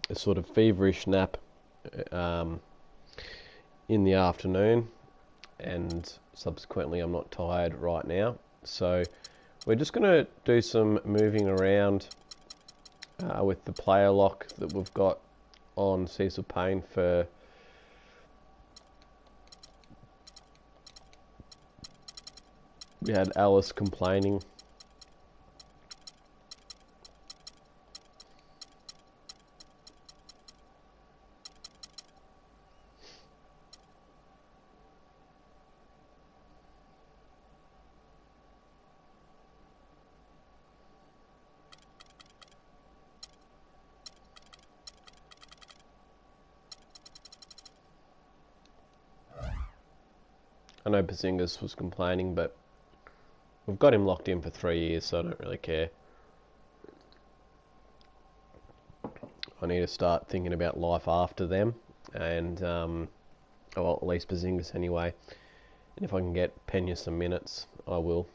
a sort of feverish nap um, in the afternoon, and subsequently I'm not tired right now. So we're just going to do some moving around with the player lock that we've got on Cecil Payne for we had Alice complaining. I know Bazingas was complaining, but we've got him locked in for 3 years, so I don't really care. I need to start thinking about life after them, and well, at least Bazingas anyway. And if I can get Pena some minutes, I will.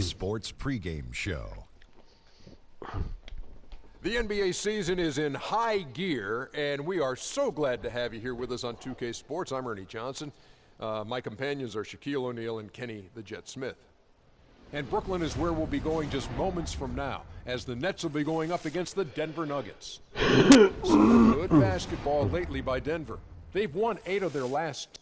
Sports pregame show. The NBA season is in high gear, and we are so glad to have you here with us on 2K Sports. I'm Ernie Johnson. My companions are Shaquille O'Neal and Kenny the Jet Smith. And Brooklyn is where we'll be going just moments from now, as the Nets will be going up against the Denver Nuggets. Some good basketball lately by Denver. They've won 8 of their last.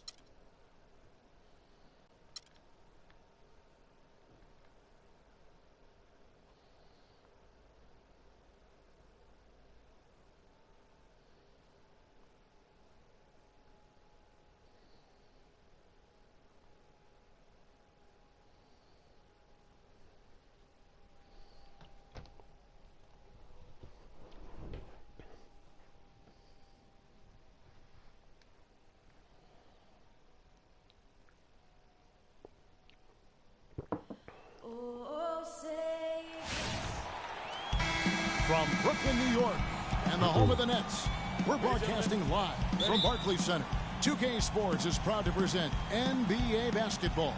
From Brooklyn, New York, and the home of the Nets, we're broadcasting live from Barclays Center. 2K Sports is proud to present NBA basketball.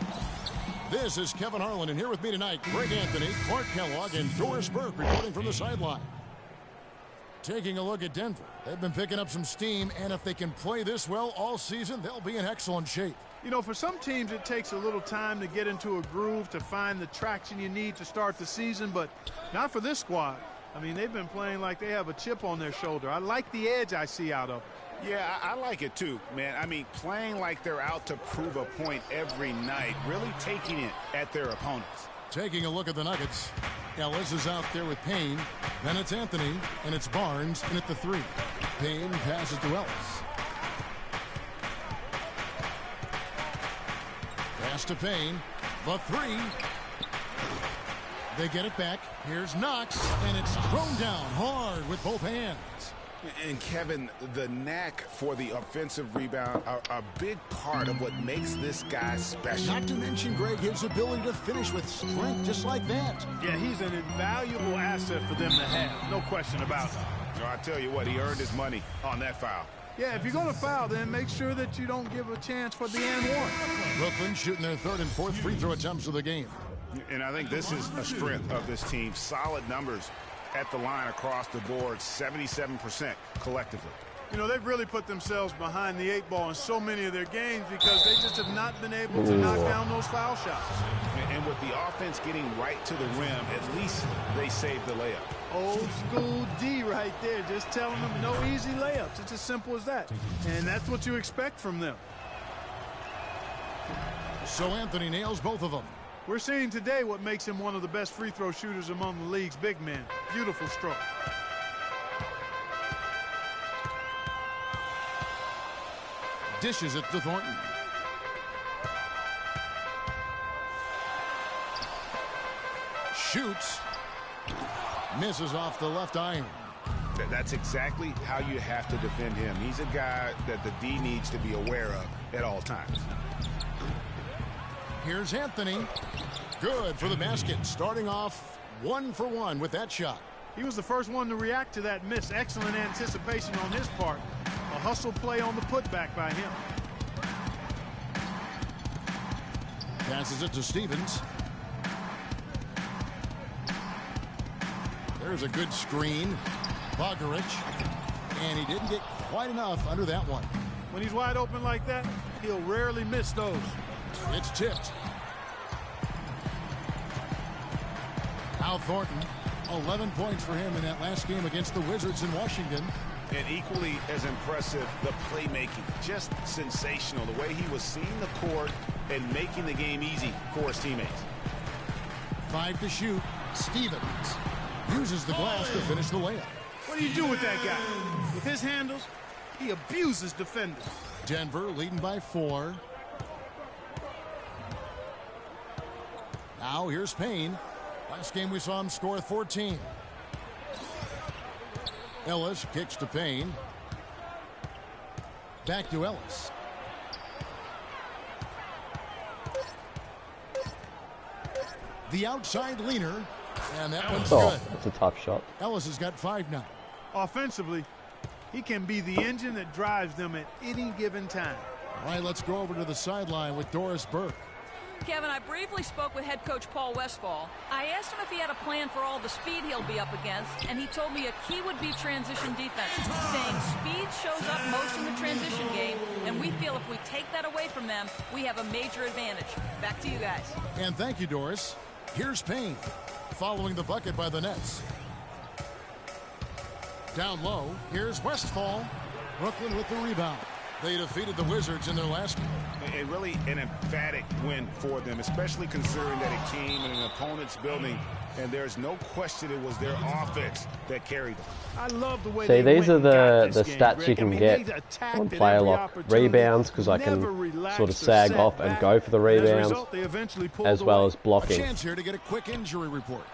This is Kevin Harlan, and here with me tonight, Greg Anthony, Clark Kellogg, and Doris Burke reporting from the sideline. Taking a look at Denver, they've been picking up some steam, and if they can play this well all season, they'll be in excellent shape. You know, for some teams, it takes a little time to get into a groove, to find the traction you need to start the season, but not for this squad. I mean, they've been playing like they have a chip on their shoulder. I like the edge I see out of them. Yeah, I like it too, man. I mean, playing like they're out to prove a point every night, really taking it at their opponents. Taking a look at the Nuggets, Ellis is out there with Payne, then it's Anthony, and it's Barnes in at the 3. Payne passes to Ellis. Pass to Payne, the 3. They get it back. Here's Knox, and it's thrown down hard with both hands. And Kevin, the knack for the offensive rebound are a big part of what makes this guy special. Not to mention, Greg, his ability to finish with strength just like that. Yeah, he's an invaluable asset for them to have. No question about it. So I tell you what, he earned his money on that foul. Yeah, if you're going to foul, then make sure that you don't give a chance for the and one. Brooklyn shooting their 3rd and 4th free throw attempts of the game. And I think this is a strength of this team. Solid numbers at the line across the board, 77% collectively. You know, they've really put themselves behind the 8 ball in so many of their games because they just have not been able to knock down those foul shots. And with the offense getting right to the rim, at least they saved the layup. Old school D right there, just telling them no easy layups. It's as simple as that. And that's what you expect from them. So Anthony nails both of them. We're seeing today what makes him one of the best free throw shooters among the league's big men. Beautiful stroke. Dishes it to Thornton. Shoots. Misses off the left iron. That's exactly how you have to defend him. He's a guy that the D needs to be aware of at all times. Here's Anthony. Good for the basket. Starting off 1 for 1 with that shot. He was the first one to react to that miss. Excellent anticipation on his part. A hustle play on the putback by him. Passes it to Stevens. There's a good screen. Bogaric. And he didn't get quite enough under that one. When he's wide open like that, he'll rarely miss those. It's tipped. Al Thornton, 11 points for him in that last game against the Wizards in Washington. And equally as impressive, the playmaking. Just sensational. The way he was seeing the court and making the game easy for his teammates. 5 to shoot. Stevens uses the glass to finish the layup. What do you do with that guy? With his handles, he abuses defenders. Denver leading by 4. Now here's Payne. Last game we saw him score 14. Ellis kicks to Payne. Back to Ellis. The outside leaner. And that one's good. That's a tough shot. Ellis has got 5 now. Offensively, he can be the engine that drives them at any given time. All right, let's go over to the sideline with Doris Burke. Kevin, I briefly spoke with head coach Paul Westphal. I asked him if he had a plan for all the speed he'll be up against, and he told me a key would be transition defense, saying speed shows up most in the transition game, and we feel if we take that away from them, we have a major advantage. Back to you guys. And thank you, Doris. Here's Payne, following the bucket by the Nets. Down low, here's Westphal. Brooklyn with the rebound. They defeated the Wizards in their last game. And really an emphatic win for them, especially considering that it came in an opponent's building, and there's no question it was their offense that carried them. I love the way See, they these went are and got the this game, stats Greg. you can get on player lock. Rebounds, because I can sort of sag off and go for the rebounds, as well as A blocking. chance here to get a quick injury report.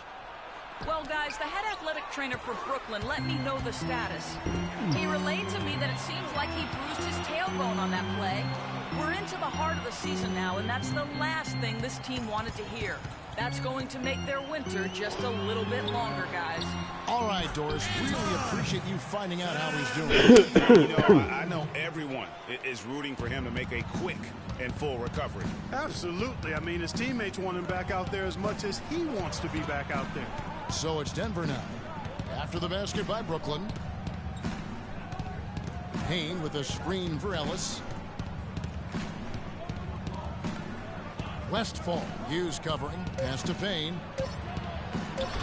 Well, guys, the head athletic trainer for Brooklyn let me know the status. He relayed to me that it seems like he bruised his tailbone on that play. We're into the heart of the season now, and that's the last thing this team wanted to hear. That's going to make their winter just a little bit longer, guys. All right, Doris, really appreciate you finding out how he's doing. I know everyone is rooting for him to make a quick and full recovery. Absolutely. I mean, his teammates want him back out there as much as he wants to be back out there. So it's Denver now. After the basket by Brooklyn. Payne with a screen for Ellis. Westphal used covering. Pass to Payne.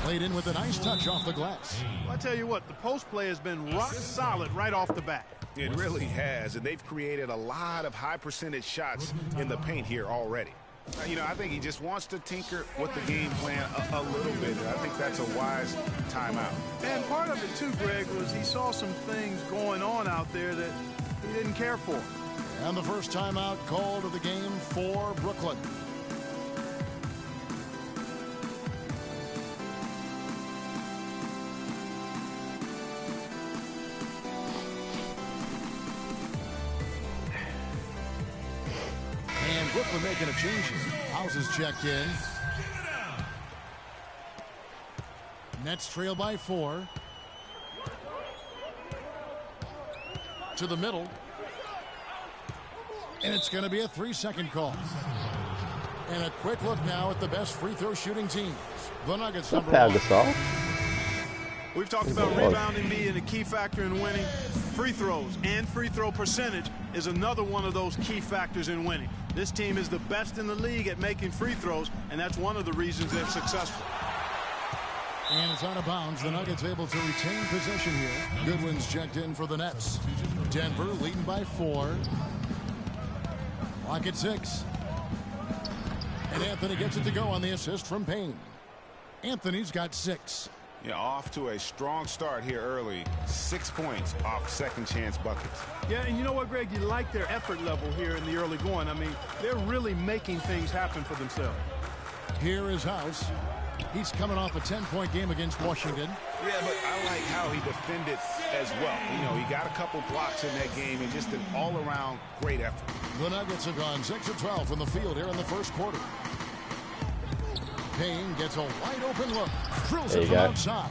Played in with a nice touch off the glass. Well, I tell you what, the post play has been rock solid right off the bat. It really has, and they've created a lot of high percentage shots in the paint here already. I think he just wants to tinker with the game plan a little bit. I think that's a wise timeout. And part of it, too, Greg, was he saw some things going on out there that he didn't care for. And the first timeout called of the game for Brooklyn. And Brooklyn making a change here. House is checked in. Nets trail by 4. To the middle. And it's going to be a 3-second call. And a quick look now at the best free throw shooting teams. The Nuggets number 1. We've talked about rebounding being a key factor in winning. Free throws and free throw percentage is another one of those key factors in winning. This team is the best in the league at making free throws, and that's one of the reasons they're successful. And it's out of bounds. The Nuggets able to retain possession here. Goodwin's checked in for the Nets. Denver leading by 4. Clock at 6. And Anthony gets it to go on the assist from Payne. Anthony's got 6. Yeah, off to a strong start here early. 6 points off second chance buckets. Yeah, and you know what, Greg? You like their effort level here in the early going. I mean, they're really making things happen for themselves. Here is House. He's coming off a 10-point game against Washington. Yeah, but I like how he defended as well. You know, he got a couple blocks in that game and just an all-around great effort. The Nuggets have gone 6 of 12 from the field here in the first quarter. Payne gets a wide-open look. Drills it from outside.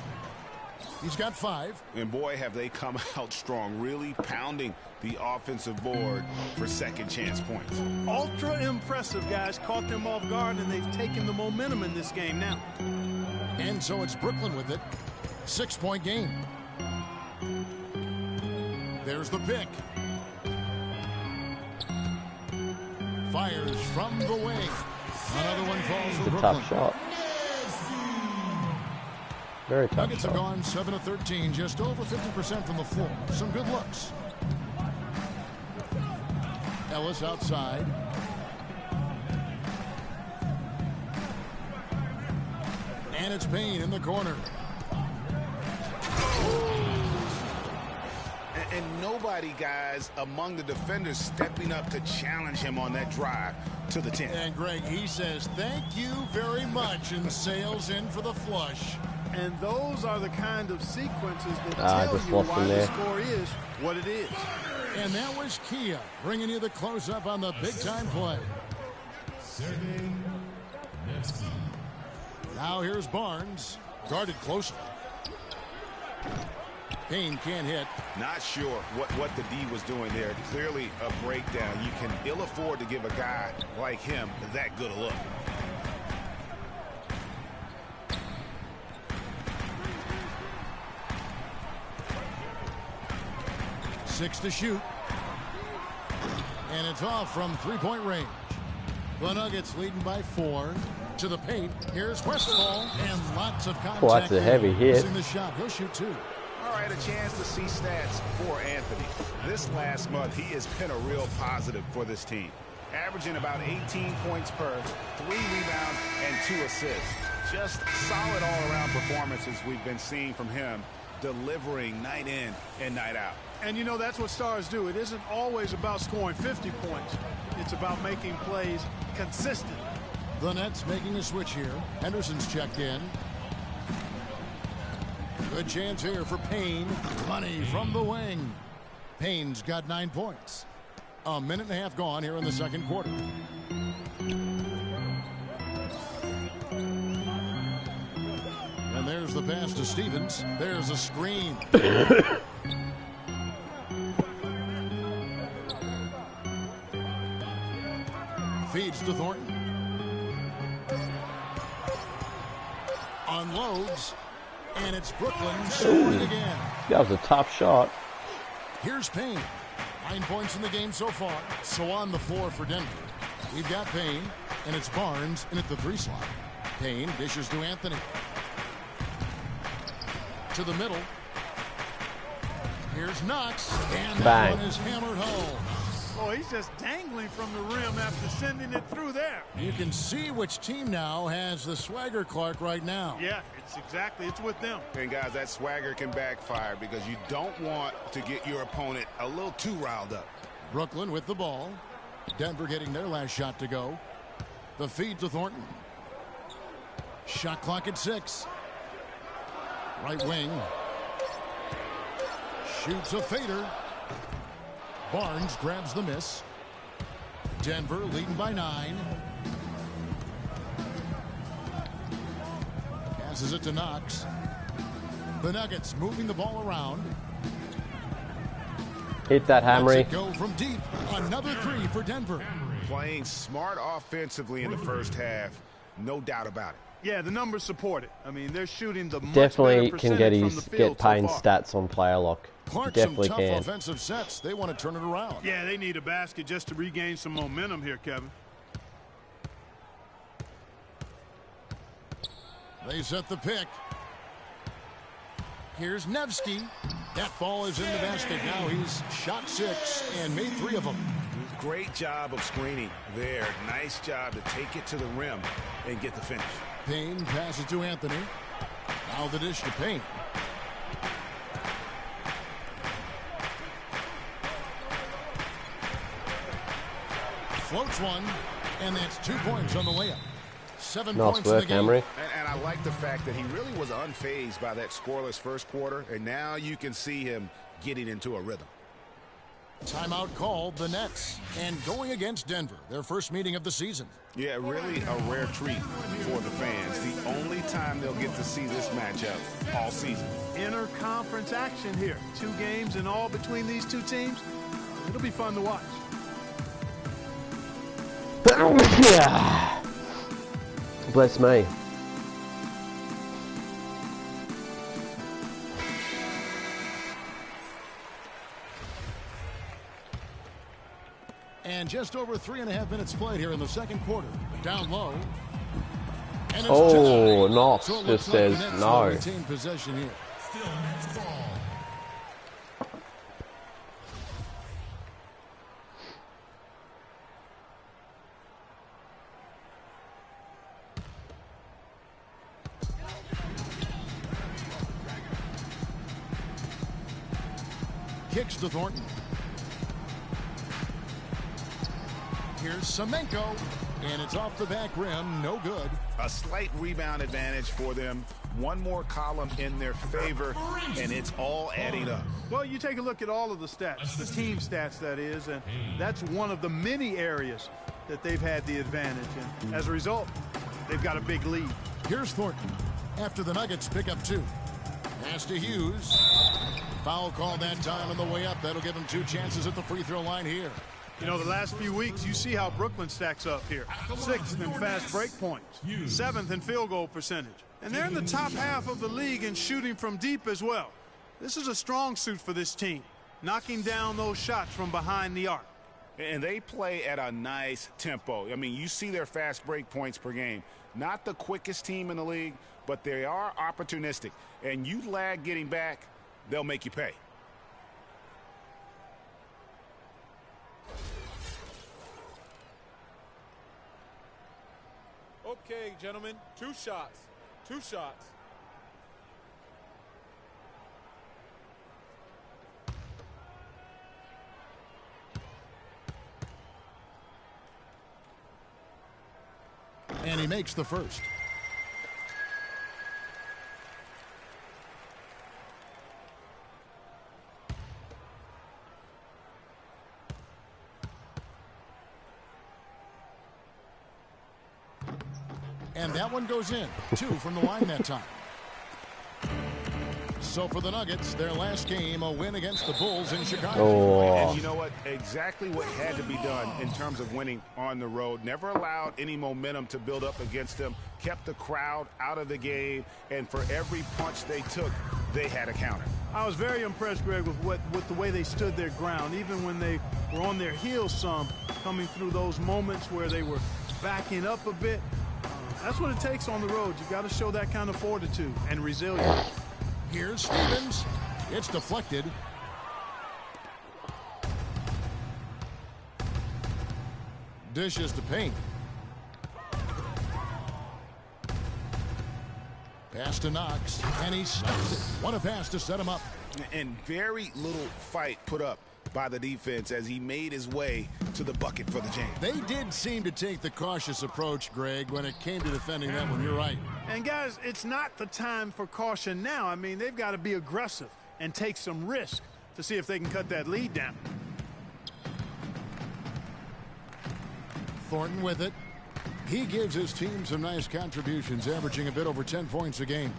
He's got 5. And boy, have they come out strong, really pounding the offensive board for second chance points. Ultra impressive, guys. Caught them off guard, and they've taken the momentum in this game now. And so it's Brooklyn with it. 6-point game. There's the pick. Fires from the wing. Another one falls for Brooklyn. Tough shot. Very tough Nuggets shot. have gone 7 of 13, just over 50% from the floor. Some good looks. Ellis outside. And it's Payne in the corner. And nobody, guys, among the defenders stepping up to challenge him on that drive to the 10. And Greg, he says, thank you very much, and sails in for the flush. And those are the kind of sequences that tell just you lost why him the there. score is what it is. And that was Kia bringing you the close-up on the big-time play. Now here's Barnes, guarded closely. Payne can't hit. Not sure what the D was doing there. Clearly a breakdown. You can ill afford to give a guy like him that good a look. Six to shoot. And it's off from three-point range. The Nuggets leading by 4 to the paint. Here's Westphal, and lots of contact. Oh, that's a heavy hit. Missing the shot. He'll shoot 2. All right, a chance to see stats for Anthony. This last month, he has been a real positive for this team. Averaging about 18 points per, 3 rebounds, and 2 assists. Just solid all-around performances we've been seeing from him, delivering night in and night out. And you know, that's what stars do. It isn't always about scoring 50 points. It's about making plays consistent. The Nets making a switch here. Henderson's checked in. Good chance here for Payne. Money from the wing. Payne's got 9 points. A minute and a half gone here in the second quarter. And there's the pass to Stevens. There's a screen. Feeds to Thornton. Unloads. And it's Brooklyn scoring again. That was a tough shot. Here's Payne. 9 points in the game so far. So on the floor for Denver. We've got Payne, and it's Barnes in at the 3 slot. Payne dishes to Anthony. To the middle. Here's Knox. And that Bang. one is hammered home. Oh, he's just dangling from the rim after sending it through there. You can see which team now has the swagger Clark right now. Yeah, it's with them. And guys, that swagger can backfire because you don't want to get your opponent a little too riled up. Brooklyn with the ball. Denver getting their last shot to go. The feed to Thornton. Shot clock at 6. Right wing. Shoots a fader. Barnes grabs the miss. Denver leading by 9. Passes it to Knox. The Nuggets moving the ball around. Hit that, Lets Hamry. it go from deep. Another 3 for Denver. Playing smart offensively in the first half, no doubt about it. Yeah, the numbers support it. I mean, they're shooting the much Definitely better can get percentage his from the field Payne so far. stats on player lock. Clark, Definitely some tough can. offensive sets. They want to turn it around. Yeah, they need a basket just to regain some momentum here, Kevin. They set the pick. Here's Nevsky. That ball is in the basket. Now he's shot 6 and made 3 of them. Great job of screening there. Nice job to take it to the rim and get the finish. Payne passes to Anthony. Now the dish to Payne. Floats one, and that's 2 points on the layup. 7 Nice points work, in the game. Hamry. And I like the fact that he really was unfazed by that scoreless first quarter, and now you can see him getting into a rhythm. Timeout called the Nets, and going against Denver, their first meeting of the season. Yeah, really a rare treat for the fans. The only time they'll get to see this matchup all season. Inter-conference action here. 2 games in all between these two teams. It'll be fun to watch. Bless me. And just over 3.5 minutes played here in the second quarter. Down low. And it's Oh, tied. Knox So it just looks like says the Nets no. will retain possession here. Still Nets ball. Kicks to Thornton. Here's Semenko. And it's off the back rim. No good. A slight rebound advantage for them. One more column in their favor, and it's all adding up. Well, you take a look at all of the stats, the team stats, that is, and that's one of the many areas that they've had the advantage. And as a result, they've got a big lead. Here's Thornton. After the Nuggets pick up 2. Pass to Hughes. Foul call that time on the way up. That'll give him 2 chances at the free throw line here. You know, the last few weeks, you see how Brooklyn stacks up here. 6th in fast break points, 7th in field goal percentage. And they're in the top half of the league in shooting from deep as well. This is a strong suit for this team, knocking down those shots from behind the arc. And they play at a nice tempo. I mean, you see their fast break points per game. Not the quickest team in the league, but they are opportunistic. And you lag getting back, they'll make you pay. Okay, gentlemen, 2 shots. 2 shots. And he makes the first. And that one goes in. 2 from the line that time. So for the Nuggets, their last game, a win against the Bulls in Chicago. And you know what? Exactly what had to be done in terms of winning on the road. Never allowed any momentum to build up against them. Kept the crowd out of the game. And for every punch they took, they had a counter. I was very impressed, Greg, with the way they stood their ground, even when they were on their heels some, coming through those moments where they were backing up a bit. That's what it takes on the road. You got to show that kind of fortitude and resilience. Here's Stevens. It's deflected. Dishes to Payne. Pass to Knox, and he stops it. What a pass to set him up. And very little fight put up by the defense as he made his way to the bucket for the jam. They did seem to take the cautious approach, Greg, when it came to defending that one. You're right. And, guys, it's not the time for caution now. I mean, they've got to be aggressive and take some risk to see if they can cut that lead down. Thornton with it. He gives his team some nice contributions, averaging a bit over 10 points a game.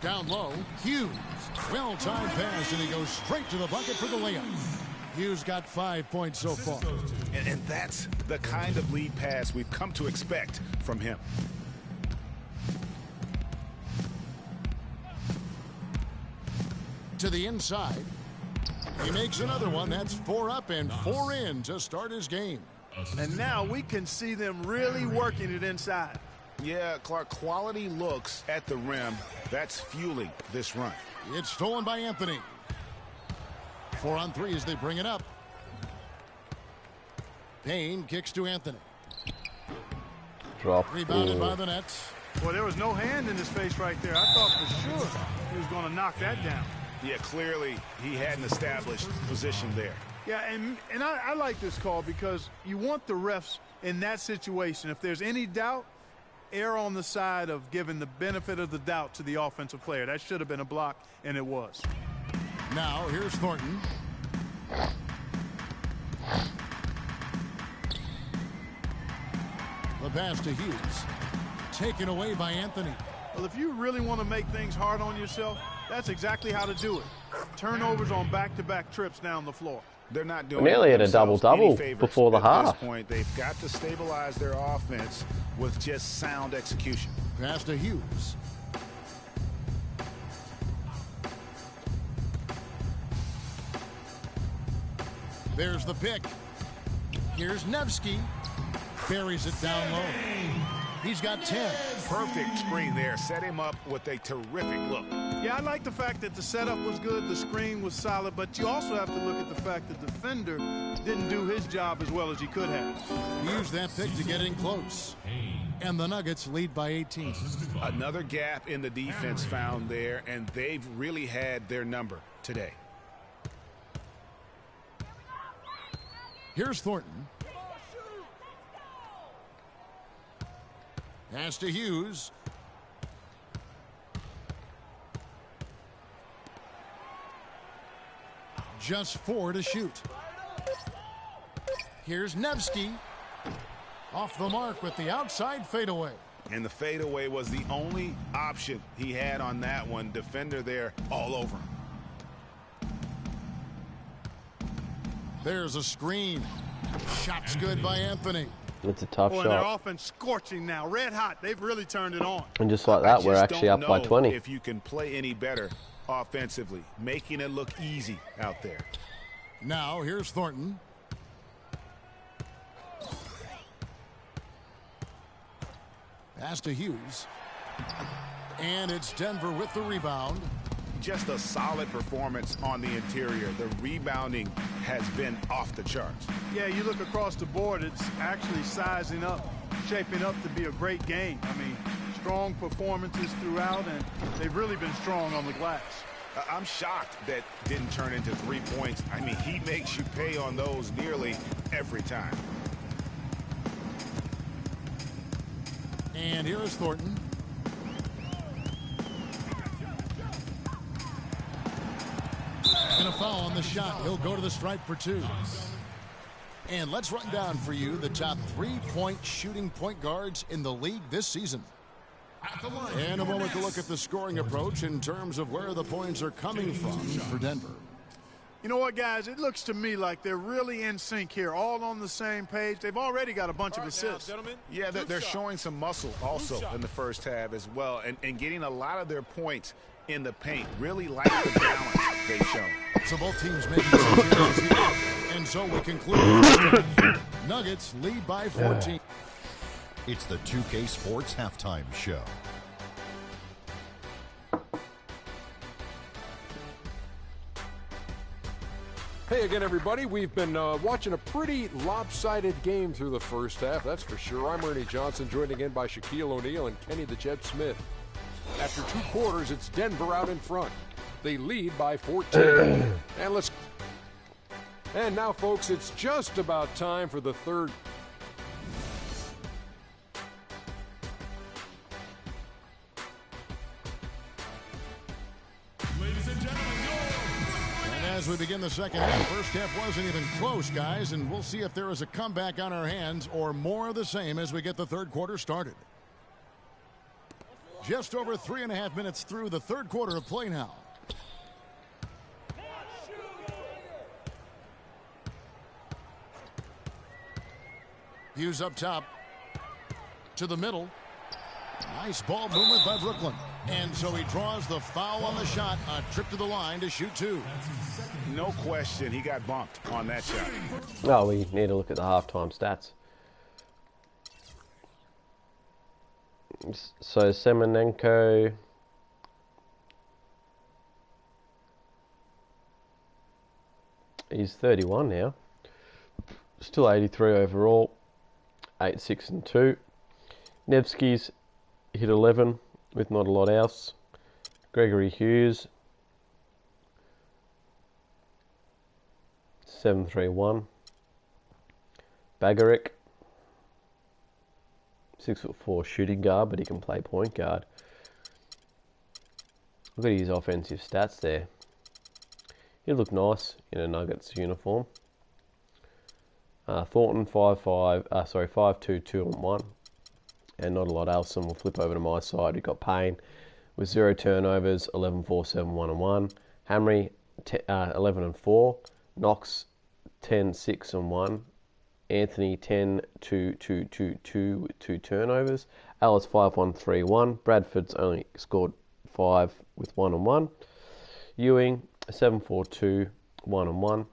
Down low, Hughes. Well-timed pass, and he goes straight to the bucket for the layup. Hughes got 5 points so far. And that's the kind of lead pass we've come to expect from him. To the inside. He makes another one. That's 4 up and 4 in to start his game. And now we can see them really working it inside. Yeah, Clark, quality looks at the rim. That's fueling this run. It's stolen by Anthony. 4 on 3 as they bring it up. Payne kicks to Anthony. Drop. Rebounded by the Nets. Well, there was no hand in his face right there. I thought for sure he was going to knock that down. Yeah, clearly he had an established position there. Yeah, and I like this call because you want the refs in that situation. If there's any doubt, err on the side of giving the benefit of the doubt to the offensive player. That should have been a block, and it was. Now here's Thornton. The pass to Hughes. Taken away by Anthony. Well, if you really want to make things hard on yourself, that's exactly how to do it. Turnovers on back-to-back trips down the floor. They're not doing Nearly at a themselves double-double any favors before the at half. this point. They've got to stabilize their offense with just sound execution. Pass to Hughes. There's the pick. Here's Nevsky. Buries it down low. He's got 10. Perfect screen there. Set him up with a terrific look. Yeah, I like the fact that the setup was good, the screen was solid, but you also have to look at the fact that the defender didn't do his job as well as he could have. Use that pick to get in close. And the Nuggets lead by 18. Another gap in the defense found there, and they've really had their number today. Here's Thornton. Pass to Hughes. Just 4 to shoot. Here's Nevsky. Off the mark with the outside fadeaway. And the fadeaway was the only option he had on that one. Defender there all over him. There's a screen. Shot's good by Anthony. It's a tough Boy, and their shot. offense scorching now, red hot. They've really turned it on. And just like that, we're actually up by 20. If you can play any better offensively, making it look easy out there. Now here's Thornton. Pass to Hughes. And it's Denver with the rebound. Just a solid performance on the interior. The rebounding has been off the charts. Yeah, you look across the board, it's actually sizing up, shaping up to be a great game. I mean, strong performances throughout, and they've really been strong on the glass. I'm shocked that didn't turn into 3 points. I mean, he makes you pay on those nearly every time. And here is Thornton. And a foul on the shot. He'll go to the stripe for 2. And let's run down for you the top 3-point shooting point guards in the league this season. And a moment to look at the scoring approach in terms of where the points are coming from for Denver. You know what, guys? It looks to me like they're really in sync here, all on the same page. They've already got a bunch of assists. Now, gentlemen, Yeah, they're showing some muscle also in the first half as well, and getting a lot of their points in the paint. Really like the balance they've shown. So both teams making some changes here. And so we conclude the first half. Nuggets lead by 14. It's the 2K Sports Halftime Show. Hey again, everybody. We've been watching a pretty lopsided game through the first half, that's for sure. I'm Ernie Johnson, joined again by Shaquille O'Neal and Kenny the Jet Smith. After 2 quarters, it's Denver out in front. They lead by 14. And now, folks, it's just about time for the third. And as we begin the second half, first half wasn't even close, guys, and we'll see if there is a comeback on our hands or more of the same as we get the third quarter started. Just over 3.5 minutes through the third quarter of play now. Hughes up top to the middle. Nice ball movement by Brooklyn. And so he draws the foul on the shot. A trip to the line to shoot 2. No question, he got bumped on that shot. Oh, we need to look at the halftime stats. So Semenenko, he's 31 now. Still 83 overall. 8, 6, and 2. Nevsky's hit 11 with not a lot else. Gregory Hughes 7-3-1. Bagaric 6'4" shooting guard, but he can play point guard. Look at his offensive stats there. He'd look nice in a Nuggets uniform. Thornton 5'2", 2-1, and not a lot else. And we'll flip over to my side. We've got Payne with 0 turnovers, 11-4, 7-1-1. Hamry 11-4. Knox 10-6-1. Anthony 10-2 with 2 turnovers. Ellis 5-1-3-1. Bradford's only scored 5 with 1-1. Ewing 7-4-2, 1-1.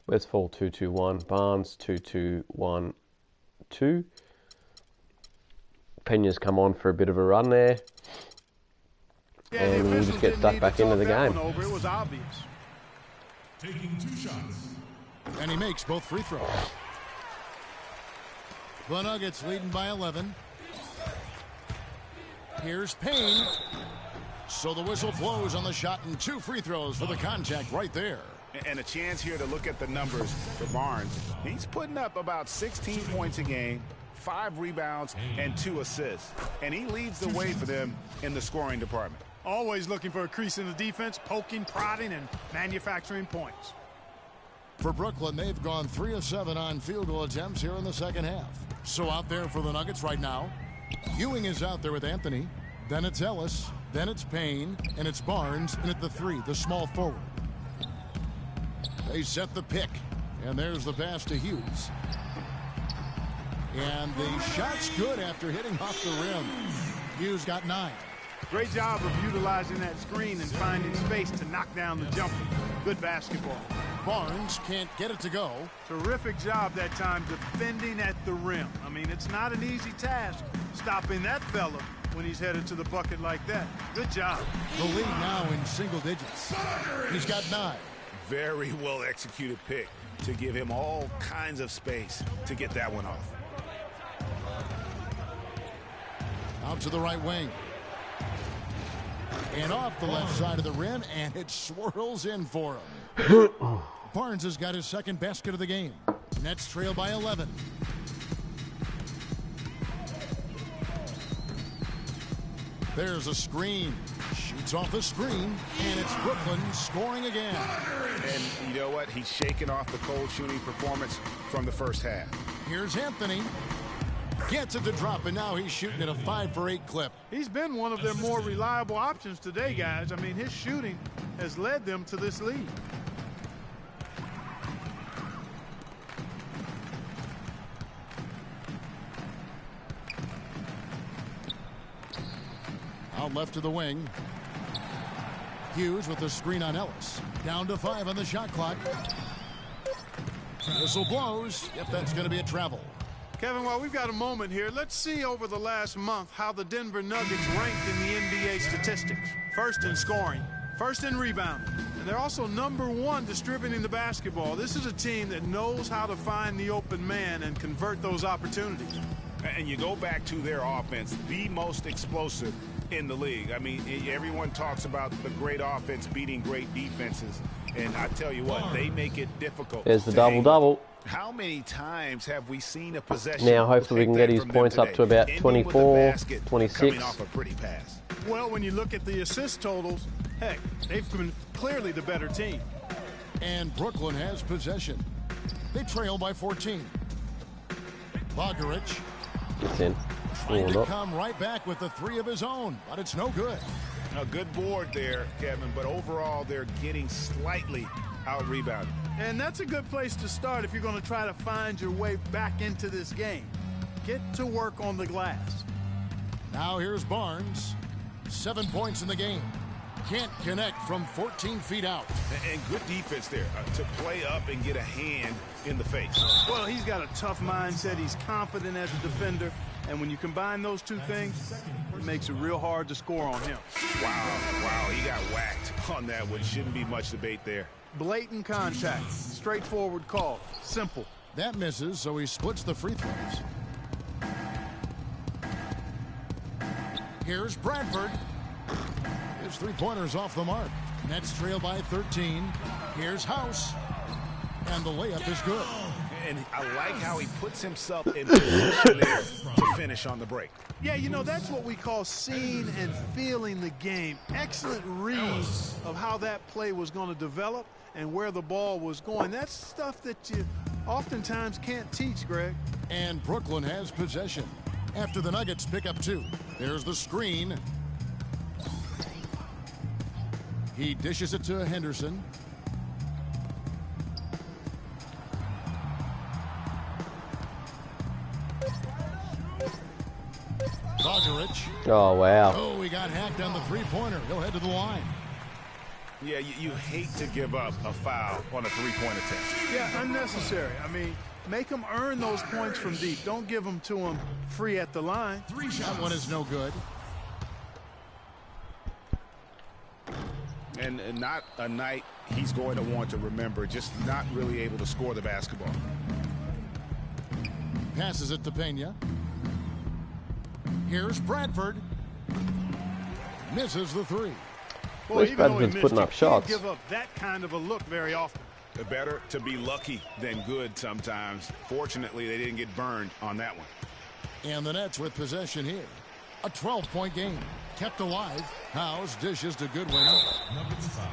Westfall 2-2-1. Barnes 2-2-1-2. Pena's come on for a bit of a run there. Yeah, and we'll just get stuck back into the game. It was obvious. Taking 2 shots. And he makes both free throws. The Nuggets leading by 11. Here's Payne. So the whistle blows on the shot and 2 free throws for the contact right there. And a chance here to look at the numbers for Barnes. He's putting up about 16 points a game, 5 rebounds, and 2 assists. And he leads the way for them in the scoring department. Always looking for a crease in the defense, poking, prodding, and manufacturing points. For Brooklyn, they've gone 3 of 7 on field goal attempts here in the second half. So out there for the Nuggets right now, Ewing is out there with Anthony. Then it's Ellis. Then it's Payne. And it's Barnes. And at the 3, the small forward. They set the pick. And there's the pass to Hughes. And the shot's good after hitting off the rim. Hughes got 9. Great job of utilizing that screen and finding space to knock down the jumper. Good basketball. Barnes can't get it to go. Terrific job that time defending at the rim. I mean, it's not an easy task stopping that fella when he's headed to the bucket like that. Good job. The lead now in single digits. He's got 9. Very well executed pick to give him all kinds of space to get that one off. Out to the right wing. And off the left side of the rim, and it swirls in for him. Barnes has got his second basket of the game. Nets trail by 11. There's a screen. Shoots off the screen, and it's Brooklyn scoring again. And you know what? He's shaking off the cold shooting performance from the first half. Here's Anthony. Gets it to drop, and now he's shooting at a 5 for 8 clip. He's been one of their more reliable options today, guys. I mean, his shooting has led them to this lead. Out left to the wing. Hughes with the screen on Ellis. Down to 5 on the shot clock. Whistle blows. Yep, that's going to be a travel. Kevin, while we've got a moment here, let's see over the last month how the Denver Nuggets ranked in the NBA statistics. First in scoring, first in rebounding, and they're also #1 distributing the basketball. This is a team that knows how to find the open man and convert those opportunities. And you go back to their offense, the most explosive in the league. I mean, everyone talks about the great offense beating great defenses. And I tell you what, they make it difficult. There's the double-double. How many times have we seen a possession? Now, hopefully we can get his points up to about 24, 26. Coming off a pretty pass. Well, when you look at the assist totals, heck, they've been clearly the better team. And Brooklyn has possession. They trail by 14. Bogaric Gets in. trying to come right back with the 3 of his own, but it's no good. A good board there, Kevin, but overall they're getting slightly out-rebounded. And that's a good place to start if you're going to try to find your way back into this game. Get to work on the glass. Now here's Barnes. 7 points in the game. Can't connect from 14 feet out. And good defense there to play up and get a hand in the face. Well, he's got a tough mindset. He's confident as a defender. And when you combine those two things, it makes it real hard to score on him. Wow, he got whacked on that one. Shouldn't be much debate there. Blatant contact. Straightforward call. Simple. That misses, so he splits the free throws. Here's Bradford. His 3-pointers off the mark. Nets trail by 13. Here's House. And the layup is good. And I like how he puts himself in position there to finish on the break. Yeah, you know, that's what we call seeing and feeling the game. Excellent read of how that play was going to develop and where the ball was going. That's stuff that you oftentimes can't teach, Greg. And Brooklyn has possession. After the Nuggets pick up 2. There's the screen. He dishes it to Henderson. Bogdarich. Oh, wow. Oh, he got hacked on the three-pointer. He'll head to the line. Yeah, you hate to give up a foul on a three-point attempt. Yeah, unnecessary. I mean, make them earn those points from deep. Don't give them to them free at the line. That one is no good. And not a night he's going to want to remember, just not really able to score the basketball. Passes it to Pena. Here's Bradford. Misses the three. Boy, At least even though he Bradford's missed, putting you up can't shots. give up that kind of a look very often. Better to be lucky than good sometimes. Fortunately, they didn't get burned on that one. And the Nets with possession here. A 12-point game. Kept alive. House dishes to Goodwin.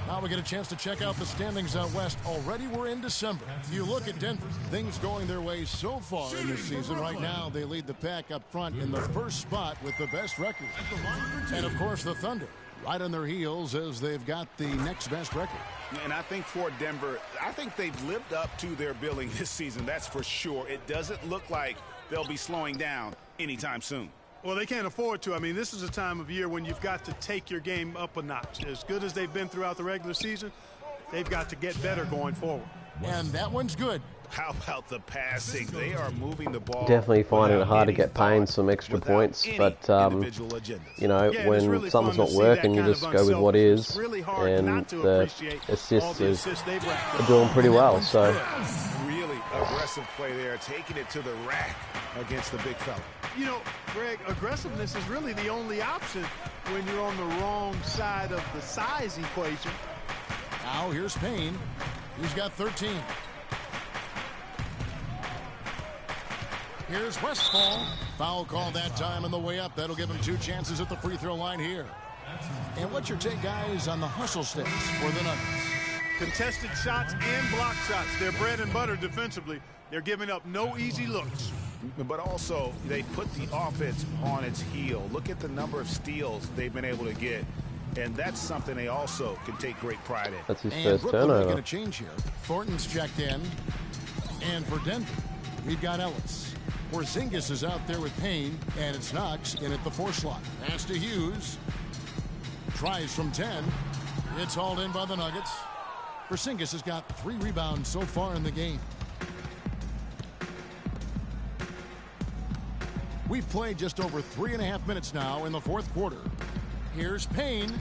Now we get a chance to check out the standings out west. Already we're in December. You look at Denver. Things going their way so far in this season. Right now they lead the pack up front in the first spot with the best record. And of course the Thunder right on their heels as they've got the next best record. And I think for Denver, I think they've lived up to their billing this season. That's for sure. It doesn't look like they'll be slowing down anytime soon. Well, they can't afford to. I mean, this is a time of year when you've got to take your game up a notch. As good as they've been throughout the regular season, they've got to get better going forward. And that one's good. How about the passing? They are moving the ball. Definitely finding it hard to get paying paying some extra points, but individual agendas. you know, Yeah, when it's really something's fun not to see working, that you kind just of go with what is, unselfishness. Really hard and not to the appreciate all assists the are assists they've racked up. doing pretty well. So Really aggressive play there, taking it to the rack against the big fella. You know, Greg, aggressiveness is really the only option when you're on the wrong side of the size equation. Now here's Payne. He's got 13. Here's Westfall. Foul call that time on the way up. That'll give him 2 chances at the free throw line here. And what's your take, guys, on the hustle stats for the Nuggets? Contested shots and block shots. They're bread and butter defensively. They're giving up no easy looks. But also, they put the offense on its heel. Look at the number of steals they've been able to get. And that's something they also can take great pride in. that's his And first Brooklyn making turnover. a change here. Thornton's checked in. And for Denver, we've got Ellis. Porzingis is out there with Payne, and it's Knox in at the 4 slot. Pass to Hughes. Tries from 10. It's hauled in by the Nuggets. Porzingis has got 3 rebounds so far in the game. We've played just over 3.5 minutes now in the 4th quarter. Here's Payne.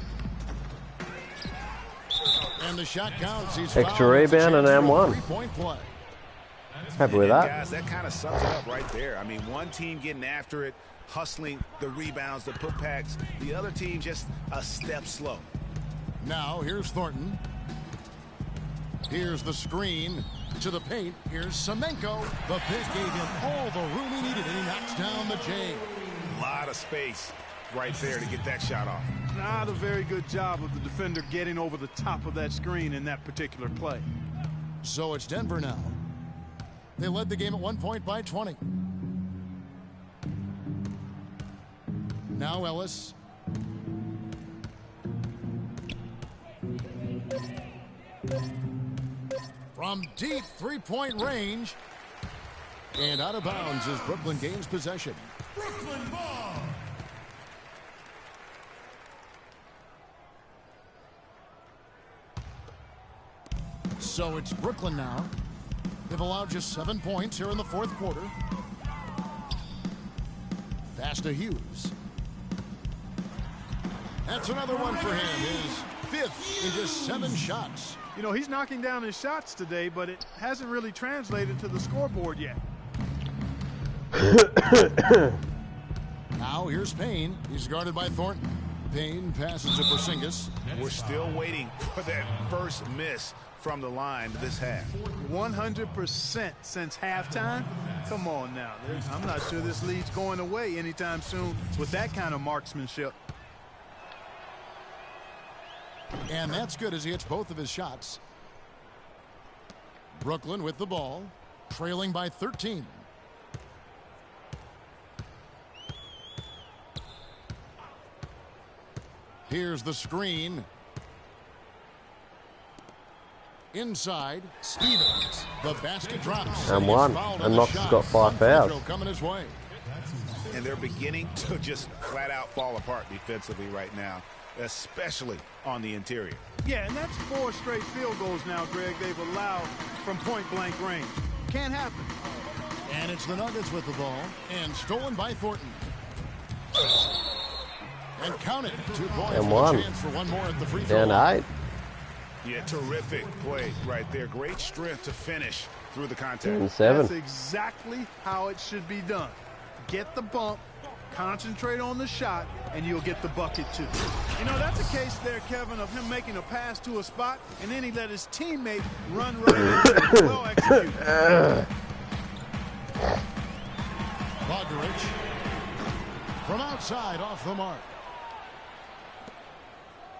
And the shot counts. He's Extra fouled. It's a rebound and chance and for a one. 3-point play. Happy with And that. guys, that kind of sums it up right there. I mean, one team getting after it, hustling the rebounds, the putbacks. The other team just a step slow. Now here's Thornton. Here's the screen to the paint. Here's Semenko. The pick gave him all the room he needed, and he knocks down the J. A lot of space right there to get that shot off. Not a very good job of the defender getting over the top of that screen in that particular play. So it's Denver now. They led the game at 1 point by 20. Now Ellis. From deep 3-point range. And out of bounds as Brooklyn gains possession. Brooklyn ball. So it's Brooklyn now. They've allowed just 7 points here in the 4th quarter. Pass to Hughes. That's another one for him. His 5th in just 7 shots. You know, he's knocking down his shots today, but it hasn't really translated to the scoreboard yet. Now here's Payne. He's guarded by Thornton. Payne passes to Porzingis. We're still waiting for that first miss from the line this half. 100% since halftime? Come on now. I'm not sure this lead's going away anytime soon with that kind of marksmanship. And that's good as he hits both of his shots. Brooklyn with the ball, trailing by 13. Here's the screen. Inside, Stevens. The basket drops. And one. And Knox has got 5 fouls. Coming his way. And they're beginning to just flat out fall apart defensively right now, especially on the interior. Yeah, and that's 4 straight field goals now, Greg, they've allowed from point-blank range. Can't happen. And it's the Nuggets with the ball, and stolen by Thornton. And count it. 2 points And for one. the chance for one more at the free throw. And 8. Yeah, terrific play right there. Great strength to finish through the contact. And 7. That's exactly how it should be done. Get the bump, concentrate on the shot, and you'll get the bucket too. You know, that's a case there, Kevin, of him making a pass to a spot, and then he let his teammate run right into it. Well executed. Bogdanovich from outside off the mark.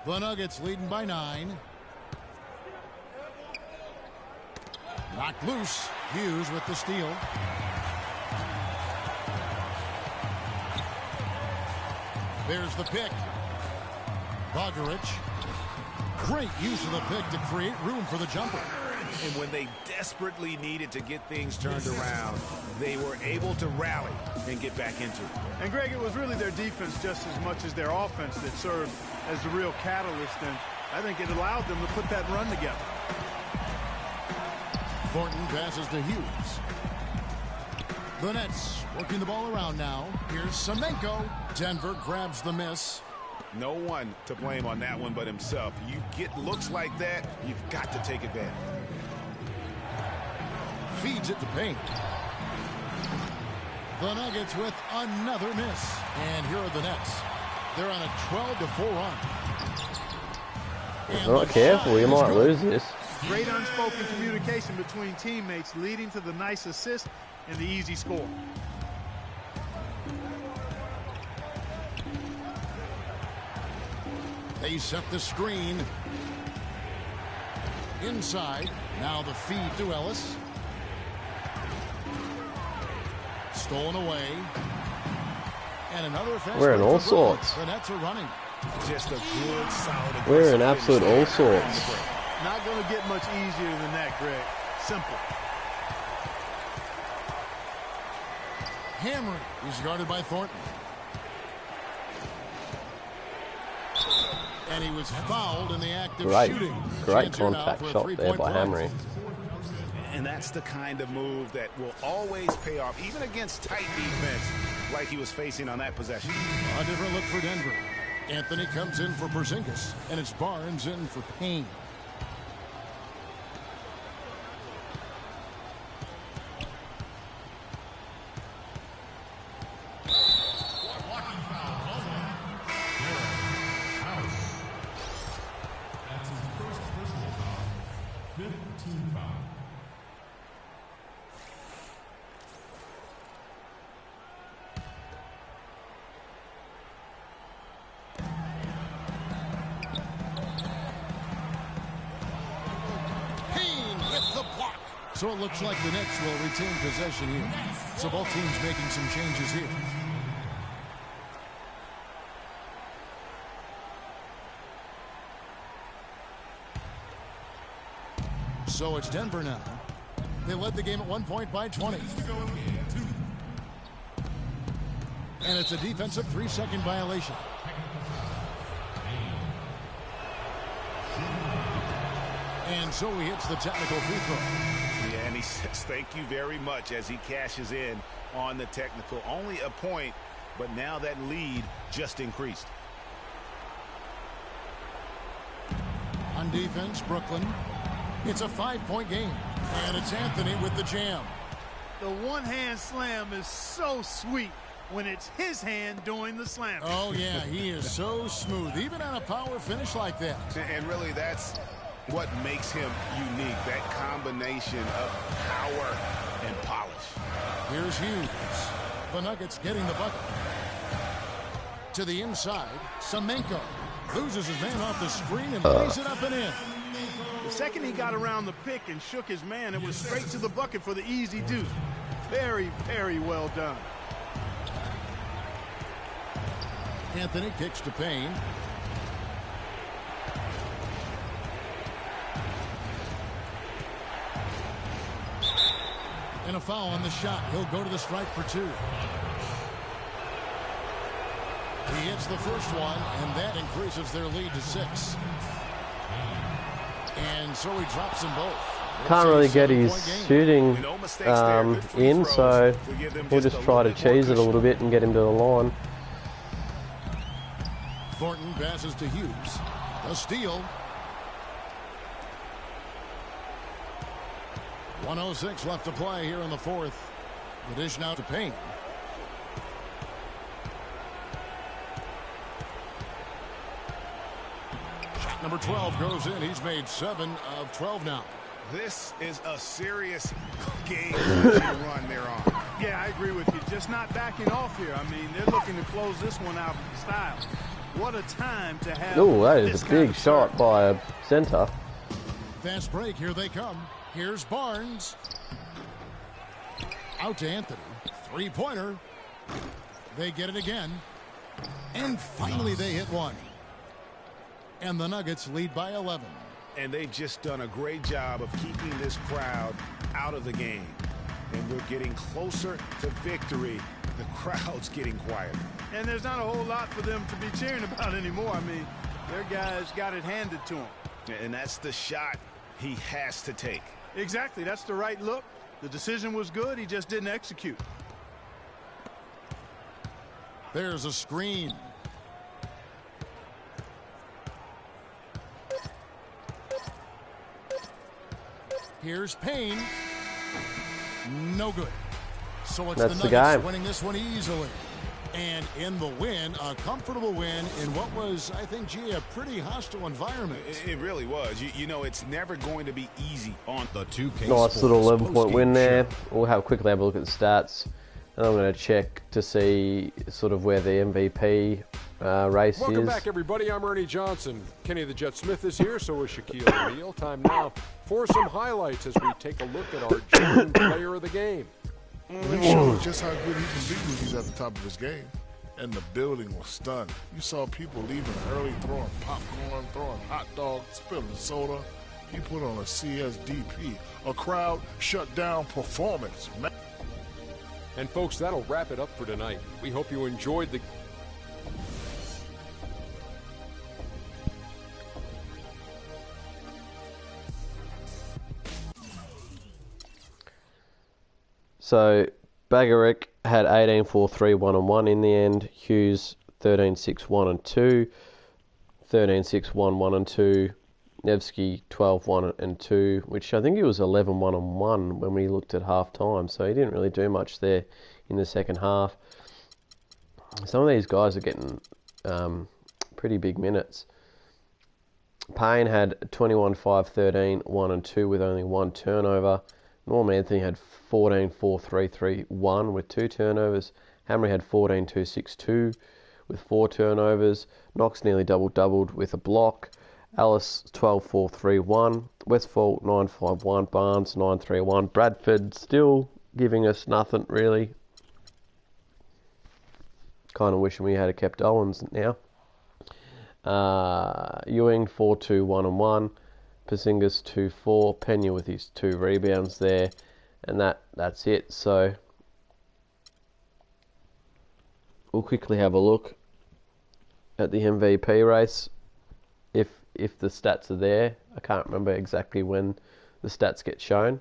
The Nuggets leading by 9. Knocked loose. Hughes with the steal. There's the pick. Bogdanovich. Great use of the pick to create room for the jumper. And when they desperately needed to get things turned around, they were able to rally and get back into it. And, Greg, it was really their defense just as much as their offense that served as the real catalyst, and I think it allowed them to put that run together. Thornton passes to Hughes. The Nets working the ball around now. Here's Semenko. Denver grabs the miss. No one to blame on that one but himself. You get looks like that, you've got to take advantage. Feeds it to Payne. The Nuggets with another miss. And here are the Nets. They're on a 12-4 run. If not careful, you might lose this. Great unspoken communication between teammates leading to the nice assist and the easy score. They set the screen. Inside. Now the feed to Ellis. Stolen away. And another fast We're in break all for Brooklyn. sorts. The Nets are running. Just a good, solid. We're in aggressive absolute all finish there. sorts. Not going to get much easier than that, Greg. Simple. Hammering. He's guarded by Thornton. And he was fouled in the act of shooting. Great Chance here now contact for a shot there three-point by play. Hamry. And that's the kind of move that will always pay off, even against tight defense like he was facing on that possession. A different look for Denver. Anthony comes in for Porzingis, and it's Barnes in for Payne. So it looks like the Nets will retain possession here. So both teams making some changes here. So it's Denver now. They led the game at 1 point by 20. And it's a defensive 3-second violation. And so he hits the technical free throw. Yeah, and he says thank you very much as he cashes in on the technical. Only a point, but now that lead just increased. On defense, Brooklyn. It's a 5-point game. And it's Anthony with the jam. The one-hand slam is so sweet. when it's his hand doing the slam. Oh, yeah, he is so smooth, even on a power finish like that. And really, that's what makes him unique, that combination of power and polish. Here's Hughes. The Nuggets getting the bucket. To the inside, Semenko loses his man off the screen and lays it up and in. The second he got around the pick and shook his man, it was straight to the bucket for the easy deuce. Very, very well done. Anthony kicks to Payne. And a foul on the shot. He'll go to the strike for 2. He hits the first one, and that increases their lead to 6. And so he drops them both. Can't really get his shooting in, so we'll just try to cheese it a little bit and get him to the line. Thornton passes to Hughes. A steal. 1:06 left to play here in the fourth. The dish now to Payne. Shot number 12 goes in. He's made 7 of 12 now. This is a serious game run they're on. Yeah, I agree with you. Just not backing off here. I mean, they're looking to close this one out in style. What a time to have. Oh, that is a big shot by a center. Fast break. Here they come. Here's Barnes. Out to Anthony. Three-pointer. They get it again. And finally they hit one. And the Nuggets lead by 11. And they've just done a great job of keeping this crowd out of the game. And we're getting closer to victory. The crowd's getting quieter. And there's not a whole lot for them to be cheering about anymore. I mean, their guys got it handed to them. And that's the shot he has to take. Exactly. That's the right look. The decision was good. He just didn't execute. There's a screen. Here's Payne. No good. So it's That's the the Nuggets game. winning this one easily. And in the win, a comfortable win in what was, I think, gee, a pretty hostile environment. It really was. You know, it's never going to be easy on The 2K Nice Sports little 11-point postgame win there. show. We'll quickly have a look at the stats. And I'm going to check to see sort of where the MVP race Welcome is. back, everybody. I'm Ernie Johnson. Kenny the Jet Smith is here, so is Shaquille O'Neal. Time now for some highlights as we take a look at our Jordan player of the game. It shows just how good he can be when he's at the top of his game. And the building was stunned. You saw people leaving early, throwing popcorn, throwing hot dogs, spilling soda. He put on a CSDP, a crowd shut down performance. Man. And folks, that'll wrap it up for tonight. We hope you enjoyed the So Bagaric had 18-4-3, 1-1 in the end. Hughes 13-6, 1-2. 13-6, 1-1 2. Nevsky 12-1 2, which I think he was 11-1 when we looked at half time. So he didn't really do much there in the second half. Some of these guys are getting pretty big minutes. Payne had 21-5-13, 1-2 with only 1 turnover. Norm Anthony had 14-4-3-3-1 with 2 turnovers. Hamry had 14-2-6-2 with 4 turnovers. Knox nearly doubled with a block. Ellis 12-4-3-1. Westfall 9-5-1. Barnes 9-3-1. Bradford still giving us nothing really. Kind of wishing we had kept Owens now. Ewing 4-2-1-1. Porzingis 2-4. Pena with his 2 rebounds there. And that's it. So we'll quickly have a look at the MVP race. If the stats are there. I can't remember exactly when the stats get shown.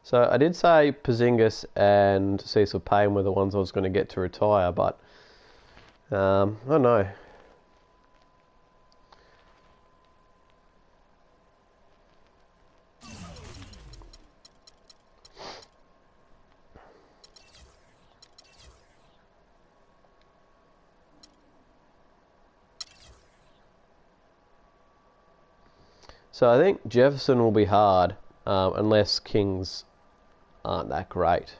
So I did say Porzingis and Cecil Payne were the ones I was going to get to retire, but I don't know. So I think Jefferson will be hard unless Kings aren't that great.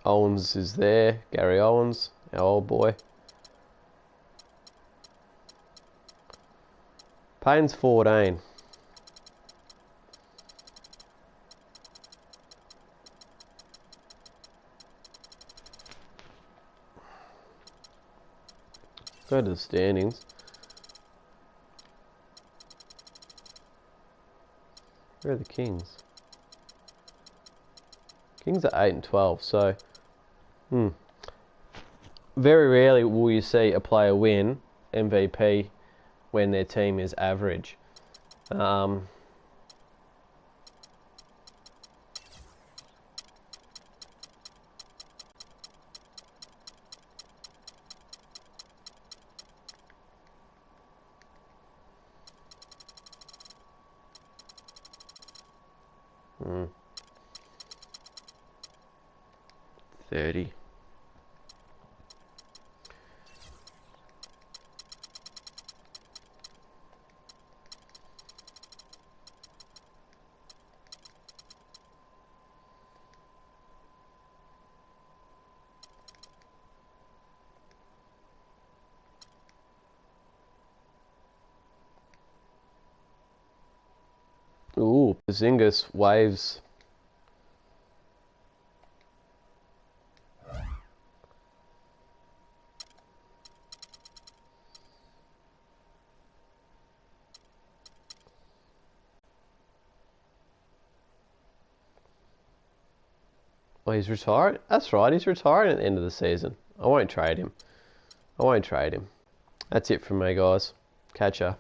Owens is there. Gary Owens, our old boy. Payne's 14. Go to the standings. Where are the Kings? Kings are 8 and 12, so very rarely will you see a player win MVP when their team is average. Hmm. 30. Ooh, Porzingis waves. Oh, he's retired? That's right, he's retiring at the end of the season. I won't trade him. That's it from me, guys. Catch ya.